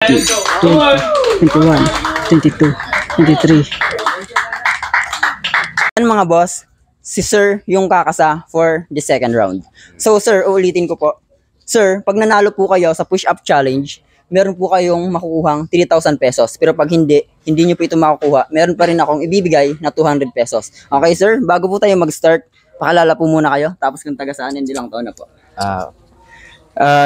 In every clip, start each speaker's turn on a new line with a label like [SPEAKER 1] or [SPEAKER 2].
[SPEAKER 1] 21, 22, 23.
[SPEAKER 2] Yan mga boss, si Sir yung kakasa for the second round. So Sir, uulitin ko po. Sir, pag nanalo po kayo sa push-up challenge, meron po kayong makukuhang 3,000 pesos. Pero pag hindi nyo po ito makukuha, meron pa rin akong ibibigay na 200 pesos. Okay sir, bago po tayo mag-start, pakilala po muna kayo. Tapos kung taga saan, hindi lang taon na po.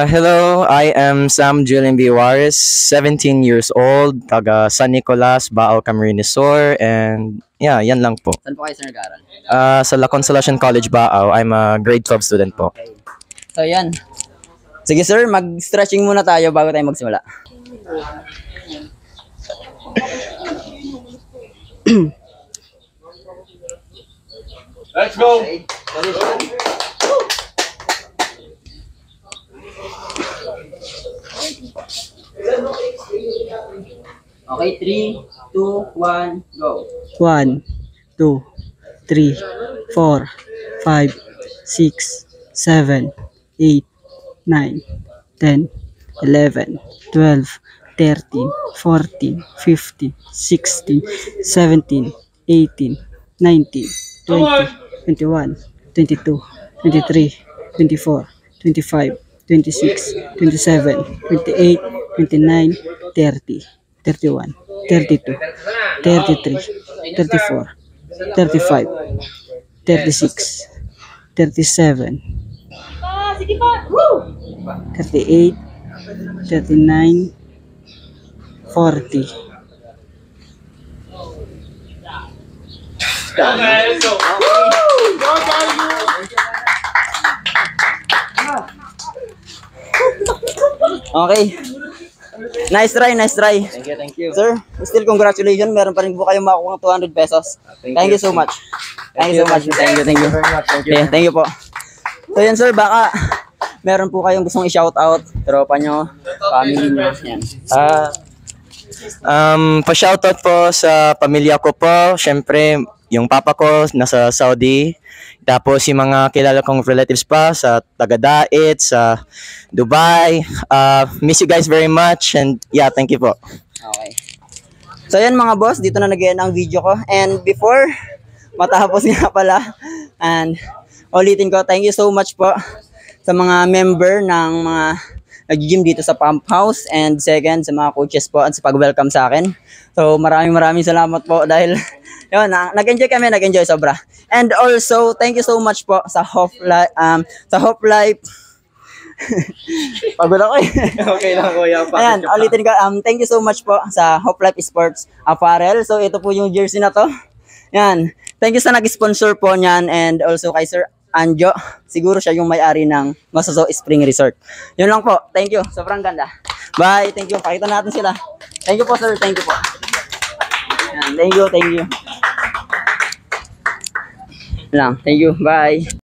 [SPEAKER 3] Hello, I am Sam Julian B. Juarez, 17 years old, taga San Nicolas, Bao, Camarines Sur, and yeah, yan lang po.
[SPEAKER 2] Saan po kayo sir nag-aaral?
[SPEAKER 3] Sa La Consolacion College, Bao, I'm a grade 12 student po.
[SPEAKER 2] Okay. So yan. Sige sir, mag-stretching muna tayo bago tayo magsimula.
[SPEAKER 4] Let's go!
[SPEAKER 2] Okay, 3, 2, 1, go.
[SPEAKER 1] 1, 2, 3, 4, 5, 6, 7, 8, 9, 10, 11, 12, 13, 14, 15, 16, 17, 18, 19, 20, 21, 22, 23, 24, 25, 26, 27, 28, 29, 30, 31, 32, 33, 34, 35, 36, 37, 38, 39, 40.
[SPEAKER 4] Okay, let's go!
[SPEAKER 2] Okay. Nice try, nice try.
[SPEAKER 3] Thank you.
[SPEAKER 2] Sir, still congratulations. Meron pa rin po kayong makukuha ng 200 pesos. Thank you so much. Thank you so much. Thank you very much. Okay, thank you po. So yan sir, baka meron po kayong gustong i-shoutout, tropa nyo, family nyo. Yan.
[SPEAKER 3] Pa-shoutout po sa pamilya ko po. Syempre, yung papa ko nasa Saudi. Tapos yung mga kilala kong relatives pa sa Taga-Dait, sa Dubai. Miss you guys very much and yeah, thank you po.
[SPEAKER 2] Okay. So yan mga boss, dito na nag-end ang video ko. And before matapos nga pala, and ulitin ko, thank you so much po sa mga member ng mga nag-gym dito sa Pump House, and second sa mga coaches po at sa pag-welcome sa akin. So maraming salamat po dahil yun, nag-enjoy sobra. And also, thank you so much po sa Hope Life. Pagod ako eh.
[SPEAKER 3] Okay lang kuya.
[SPEAKER 2] Ayan, ulitin ko, thank you so much po sa Hope Life Sports Apparel. So ito po yung jersey na to. Yan. Thank you sa nag-sponsor po niyan, and also kay Sir Anjo. Siguro siya yung may-ari ng Masaso Spring Resort. Yun lang po. Thank you. Sobrang ganda. Bye. Thank you. Pakita natin sila. Thank you po sir. Thank you po. Yan. Thank you. Thank you. Lang. Thank you. Bye.